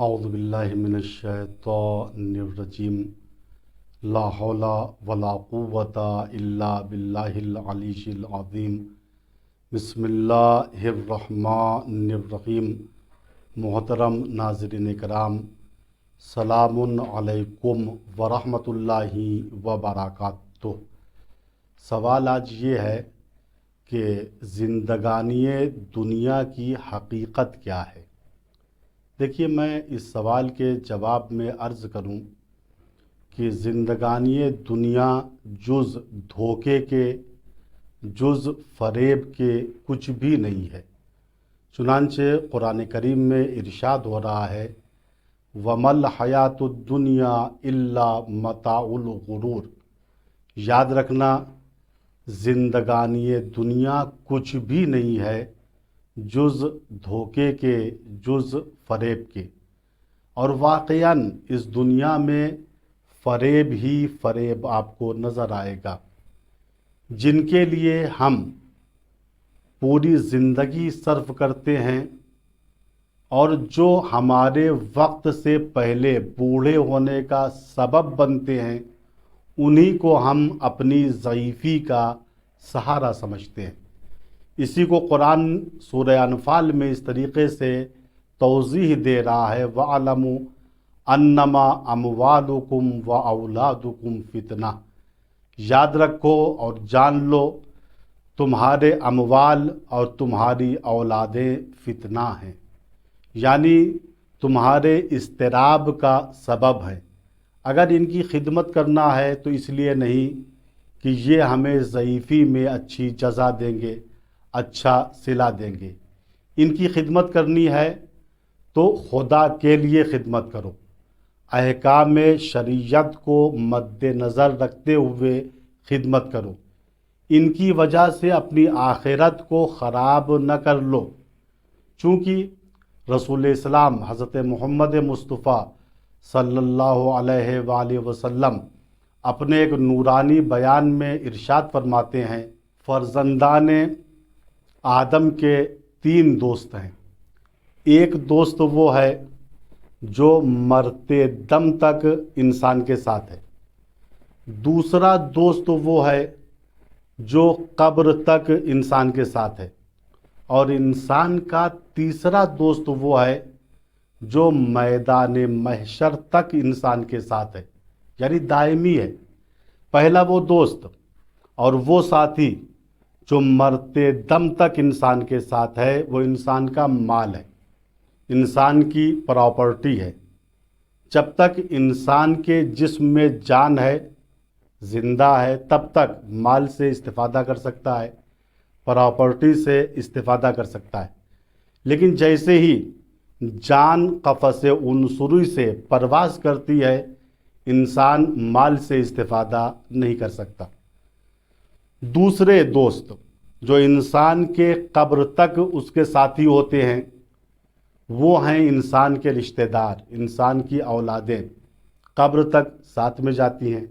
اعوذ باللہ من الشیطان الرجیم لا حول ولا قوۃ الا باللہ العلی العظیم بسم اللہ الرحمن الرحیم۔ محترم ناظرین کرام، سلام علیکم ورحمۃ اللہ وبرکاتہ۔ سوال آج یہ ہے کہ زندگانی دنیا کی حقیقت کیا ہے؟ دیکھیے، میں اس سوال کے جواب میں عرض کروں کہ زندگانی دنیا جز دھوکے کے، جز فریب کے کچھ بھی نہیں ہے۔ چنانچہ قرآن کریم میں ارشاد ہو رہا ہے وَمَا الْحَيَاةُ الدُّنْيَا إِلَّا مَتَاعُ الْغُرُورِ۔ یاد رکھنا، زندگانی دنیا کچھ بھی نہیں ہے جز دھوکے کے، جز فریب کے۔ اور واقعاً اس دنیا میں فریب ہی فریب آپ کو نظر آئے گا۔ جن کے لیے ہم پوری زندگی صرف کرتے ہیں اور جو ہمارے وقت سے پہلے بوڑھے ہونے کا سبب بنتے ہیں، انہی کو ہم اپنی ضعیفی کا سہارا سمجھتے ہیں۔ اسی کو قرآن سورہ انفال میں اس طریقے سے توضیح دے رہا ہے وَاعْلَمُوا أَنَّمَا أَمْوَالُكُمْ وَأَوْلَادُكُمْ فِتْنَةٌ۔ یاد رکھو اور جان لو، تمہارے اموال اور تمہاری اولادیں فتنہ ہیں، یعنی تمہارے اضطراب کا سبب ہے۔ اگر ان کی خدمت کرنا ہے تو اس لیے نہیں کہ یہ ہمیں ضعیفی میں اچھی جزا دیں گے، اچھا صلہ دیں گے۔ ان کی خدمت کرنی ہے تو خدا کے لیے خدمت کرو، احکام شریعت کو مد نظر رکھتے ہوئے خدمت کرو۔ ان کی وجہ سے اپنی آخرت کو خراب نہ کر لو، چونکہ رسول اسلام حضرت محمد مصطفیٰ صلی اللہ علیہ وآلہ وسلم اپنے ایک نورانی بیان میں ارشاد فرماتے ہیں فرزندان آدم کے 3 دوست ہیں۔ ایک دوست وہ ہے جو مرتے دم تک انسان کے ساتھ ہے، دوسرا دوست وہ ہے جو قبر تک انسان کے ساتھ ہے، اور انسان کا تیسرا دوست وہ ہے جو میدان محشر تک انسان کے ساتھ ہے، یعنی دائمی ہے۔ پہلا وہ دوست اور وہ ساتھی جو مرتے دم تک انسان کے ساتھ ہے، وہ انسان کا مال ہے، انسان کی پراپرٹی ہے۔ جب تک انسان کے جسم میں جان ہے، زندہ ہے، تب تک مال سے استفادہ کر سکتا ہے، پراپرٹی سے استفادہ کر سکتا ہے۔ لیکن جیسے ہی جان قفس عنصری سے پرواز کرتی ہے، انسان مال سے استفادہ نہیں کر سکتا۔ دوسرے دوست جو انسان کے قبر تک اس کے ساتھی ہوتے ہیں، وہ ہیں انسان کے رشتہ دار، انسان کی اولادیں قبر تک ساتھ میں جاتی ہیں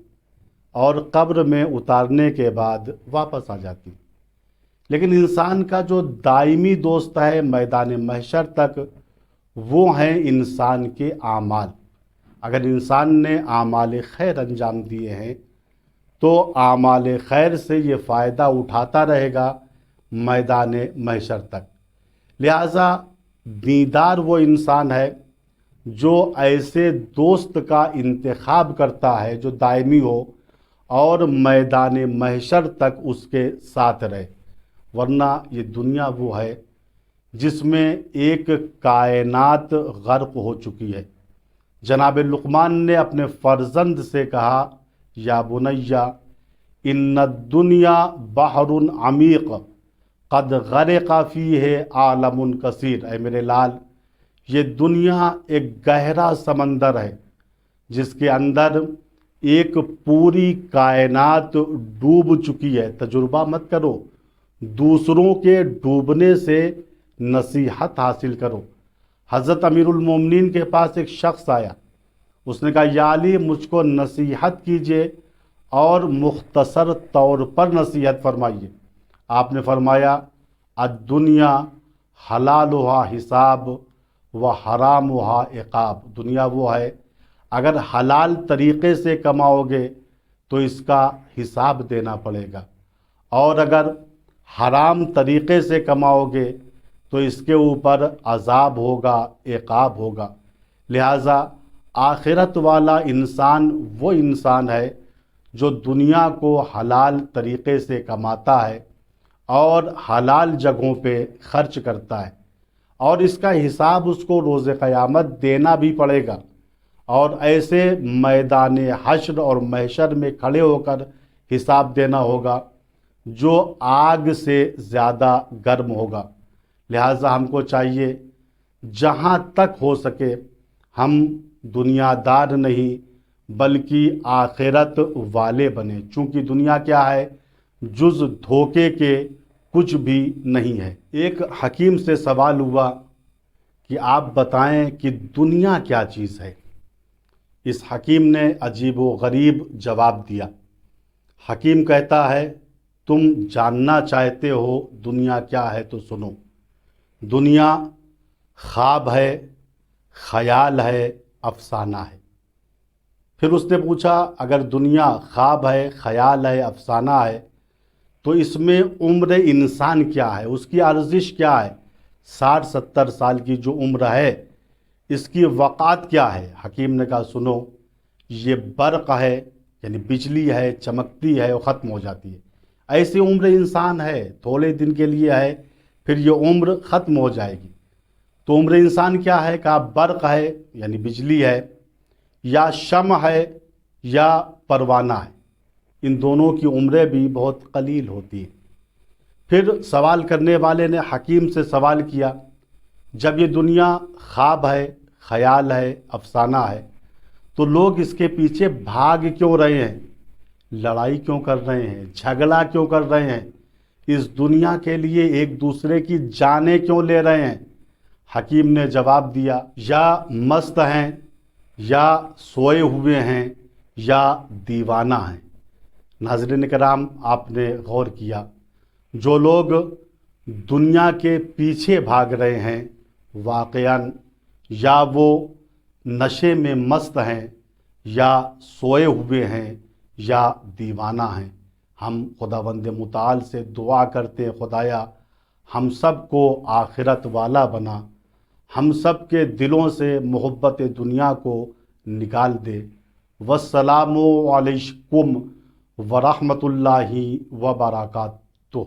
اور قبر میں اتارنے کے بعد واپس آ جاتی ہیں۔ لیکن انسان کا جو دائمی دوست ہے میدان محشر تک، وہ ہیں انسان کے اعمال۔ اگر انسان نے اعمال خیر انجام دیے ہیں تو اعمال خیر سے یہ فائدہ اٹھاتا رہے گا میدان محشر تک۔ لہٰذا دیندار وہ انسان ہے جو ایسے دوست کا انتخاب کرتا ہے جو دائمی ہو اور میدان محشر تک اس کے ساتھ رہے، ورنہ یہ دنیا وہ ہے جس میں ایک کائنات غرق ہو چکی ہے۔ جناب لقمان نے اپنے فرزند سے کہا یا بنیا ان الدنیا بحر عمیق قد غرق فیہ عالم کثیر۔ اے میرے لال، یہ دنیا ایک گہرا سمندر ہے جس کے اندر ایک پوری کائنات ڈوب چکی ہے۔ تجربہ مت کرو، دوسروں کے ڈوبنے سے نصیحت حاصل کرو۔ حضرت امیر المومنین کے پاس ایک شخص آیا، اس نے کہا یا علی، مجھ کو نصیحت کیجئے اور مختصر طور پر نصیحت فرمائیے۔ آپ نے فرمایا الدنیا حلالها حساب و حرامھا عقاب، دنیا وہ ہے اگر حلال طریقے سے کماؤ گے تو اس کا حساب دینا پڑے گا، اور اگر حرام طریقے سے کماؤ گے تو اس کے اوپر عذاب ہوگا، عقاب ہوگا۔ لہٰذا آخرت والا انسان وہ انسان ہے جو دنیا کو حلال طریقے سے کماتا ہے اور حلال جگہوں پہ خرچ کرتا ہے، اور اس کا حساب اس کو روز قیامت دینا بھی پڑے گا، اور ایسے میدان حشر اور محشر میں کھڑے ہو کر حساب دینا ہوگا جو آگ سے زیادہ گرم ہوگا۔ لہٰذا ہم کو چاہیے جہاں تک ہو سکے ہم دنیا دار نہیں بلکہ آخرت والے بنیں، چونکہ دنیا کیا ہے، جز دھوکے کے کچھ بھی نہیں ہے۔ ایک حکیم سے سوال ہوا کہ آپ بتائیں کہ دنیا کیا چیز ہے؟ اس حکیم نے عجیب و غریب جواب دیا۔ حکیم کہتا ہے، تم جاننا چاہتے ہو دنیا کیا ہے تو سنو، دنیا خواب ہے، خیال ہے، افسانہ ہے۔ پھر اس نے پوچھا اگر دنیا خواب ہے، خیال ہے، افسانہ ہے تو اس میں عمر انسان کیا ہے، اس کی ارزش کیا ہے؟ 60-70 سال کی جو عمر ہے اس کی وقعت کیا ہے؟ حکیم نے کہا سنو، یہ برق ہے، یعنی بجلی ہے، چمکتی ہے اور ختم ہو جاتی ہے، ایسی عمر انسان ہے، تھوڑے دن کے لیے ہے، پھر یہ عمر ختم ہو جائے گی۔ تو عمر انسان کیا ہے؟ کہا برق ہے، یعنی بجلی ہے، یا شمع ہے، یا پروانہ ہے۔ ان دونوں کی عمریں بھی بہت قلیل ہوتی ہیں۔ پھر سوال کرنے والے نے حکیم سے سوال کیا، جب یہ دنیا خواب ہے، خیال ہے، افسانہ ہے، تو لوگ اس کے پیچھے بھاگ کیوں رہے ہیں، لڑائی کیوں کر رہے ہیں، جھگڑا کیوں کر رہے ہیں، اس دنیا کے لیے ایک دوسرے کی جانیں کیوں لے رہے ہیں؟ حکیم نے جواب دیا، یا مست ہیں، یا سوئے ہوئے ہیں، یا دیوانہ ہیں۔ ناظرین کرام، آپ نے غور کیا، جو لوگ دنیا کے پیچھے بھاگ رہے ہیں واقعاً یا وہ نشے میں مست ہیں، یا سوئے ہوئے ہیں، یا دیوانہ ہیں۔ ہم خداوند متعال سے دعا کرتے ہیں، خدایا ہم سب کو آخرت والا بنا، ہم سب کے دلوں سے محبت دنیا کو نکال دے۔ والسلام علیکم ورحمۃ اللہ وبرکاتہ۔